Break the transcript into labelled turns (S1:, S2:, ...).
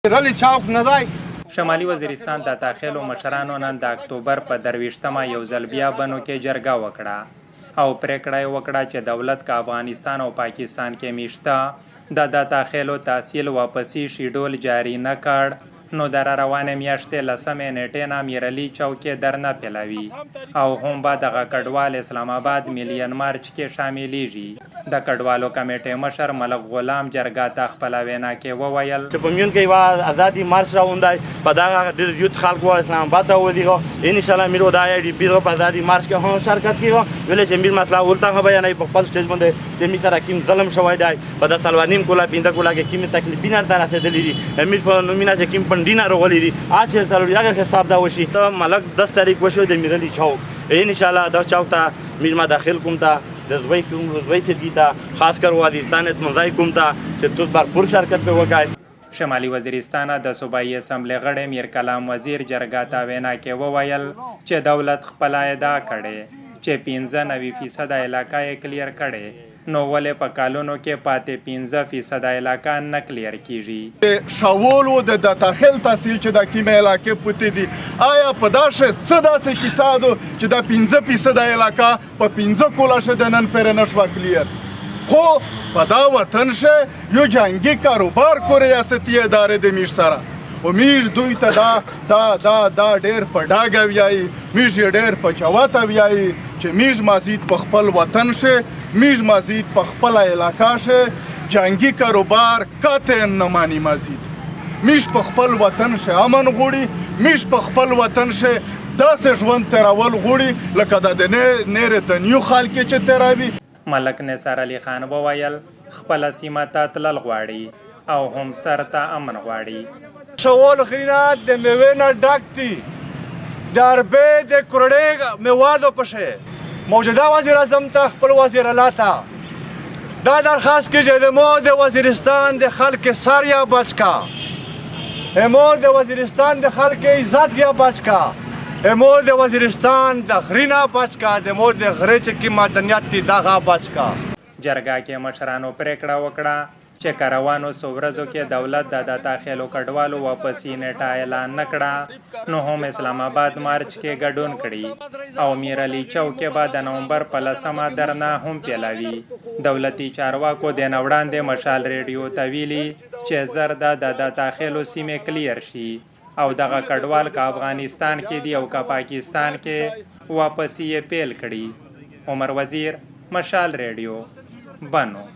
S1: رلی چاوک نه دی.
S2: شمالي وزیرستان د داخلو مشرانو نن د اکتوبر په 23مه یو ځل بیا بنو کې جرګه وکړه او پریکړه یې وکړه چې دولت که افغانستان او پاکستان کې میشته د داخلو تحصیل واپسی شیډول جاری نه کړ نو در روانې میاشتې 10مې نیټې نه میرعلي چوک کې درنه پیلوي او هم به دغه کډوال اسلام آباد میلیون مارچ کې شاملیږي د کډوالو کمیټې مشر ملک غلام جرګه ته خپله وینا کې وویل
S3: چې په میون کې یوه ازادي مارچ راوندای په دغه ډېر زیات خلکو اسلام آباد ته ودیغه انشاءالله میرو دا ای ډي پی په ازادي مارچ کې هم شرکت کیږي ویلې چې میر مسله ورته هم بیانوي په خپل سټیج باندې چې می سره کوم ظلم شوی دی په د سلوانیم کولا پینده کولا کې کوم تکلیفونه تر رسېدلي دي میر په نومینا چې کوم پندینا راغلي دي اچ تلوري هغه حساب دا وشي ته ملک 10 تاریخ وشو د میرعلي چوک انشاءالله دا چوک ته میر ما داخل کوم ته د زوی کوم زوی سیدګی ته خاص کر وادستان منځای کوم ته چې تو بر شرکت په وکای
S2: شمالي وزیرستان د صوبایي اسمبلی غړی میر کلام وزیر جرګه ته وینا کې وویل چې دولت خپل ادعا کړي چې 95% علاقه یې کلیر کړي نو ولې په کالونو کې پاتې 15% علاقه نه کلیر کیږي
S1: شاول و د داخل تحصیل چې د کومه علاقې پوتې دي آیا په داسې څه داسې کیسه ده چې د 15% علاقه په 15 کولا شه د نن پر نشو کلیر خو په دا وطن شه یو جنگی کاروبار کو ریاستی ادارې د میش سره او میش دوی ته دا ډېر په ډاګه ویایي میش یې ډېر په چواته ویایي چې میش مازید په خپل وطن شه میش مازید په خپل علاقه شه جنگی کاروبار قطعا نه مانی مازید میش په خپل وطن شه امن غوړي میش په خپل وطن شه داسې ژوند تیرول غوړي لکه د نیر د نیو خلک چې تیروي
S2: ملک نثار علي خان وویل خپله سیمه ته تلل غواړي او هم سر ته امن غواړي
S4: شوال غرینه د میوې نه ډک دي د عربې د کورړې میوادو پشه موجوده وزیر اعظم ته خپل وزیر اعلی ته دا درخواست کیږي د مو د وزیرستان د خلک سر یا بچکا مو د وزیرستان د خلک عزت یا بچکا مو د وزیرستان د غرینه بچکا د مو د غرې چې کی مدنیت دي دغه بچکا
S2: جرګه کې مشرانو پریکړه وکړه چې کاروانو سورزو کې دولت د داخلو کډوالو واپسی نیټه اعلان نه کړه نو هم اسلام آباد مارچ کې ګډون کړي او میرعلي چوک کې به د نومبر په 10مه درنه هم پیلوي دولتي چارواکو د وړاندې مشال ریډیو ته ویلي چې زر د داخلو سیمې کلیر شي او دغه کډوال که افغانستان کې دی او که پاکستان کې واپسی یې پیل کړي عمر وزیر مشال ریډیو بنو